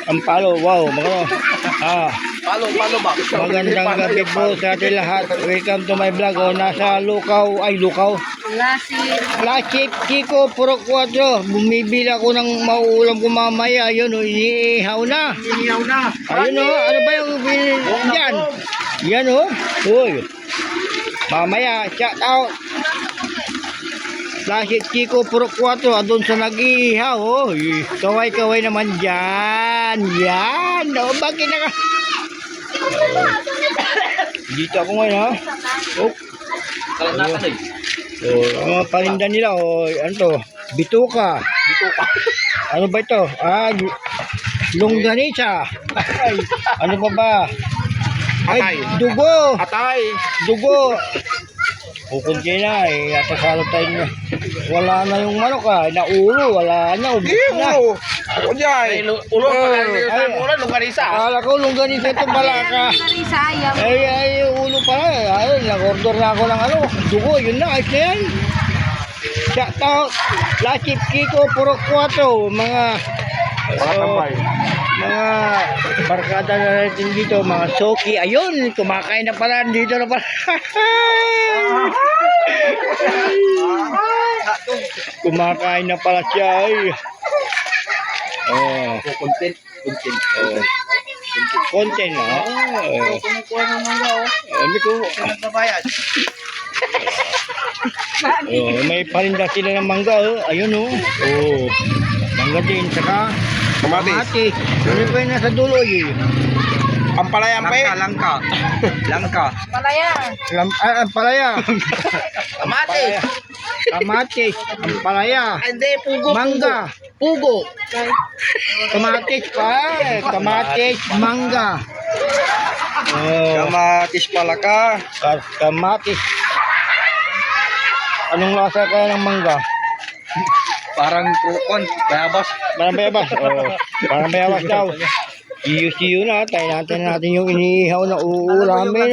Ang palo, wow, Palo ba? magandang gabi po sa ating lahat. Welcome to my vlog. Nasa Lukaw. Lasip, Kiko, Puro 4. Bumibili ako ng mauulam ko mamaya. Ayun, iniihaw na. Ayun, ano ba yung yan? Yan, Uy. Mamaya, shout out. Lasip, Kiko, Puro 4. Doon sa nag-iihaw, Kaway-kaway naman dyan. Yan. Bakit naka... Dito ako ngayon, ha? Mga palinda nila, ano to? Bituka. Ano ba ito? Longganisa. Ay, ano pa ba? Ay, dugo. Dugo. Pupunti na, nasa salot tayo na. Wala na yung manok, naulo, wala na, ubos na. Ulo longganisa. Akala ko longganisa itong balaka. Ay, ulo pala. Ay, nag-order na ako ng dugo, yun na, ayos na yan. Shout out, Lasip, Kiko, Puro 4, mga barkada na natin dito, mga soki. Ayun, kumakain na pala, dito na pala. Kumakain na pala siya, Content na. May parinda sila ng mangga, ayun, mangga din, saka kamatis. Ano pa yung nasa dulo, Ampalaya. Ampalaya. Kamatis. Ampalaya. Hindi, pugo. Mangga. Pugo. Kamatis pa. Kamatis, mangga. Kamatis pala ka. Kamatis. Anong lasa kaya ng mangga? Parang bayabas. Parang bayabas daw. See you na. Tayo natin yung iniihaw na uulamin.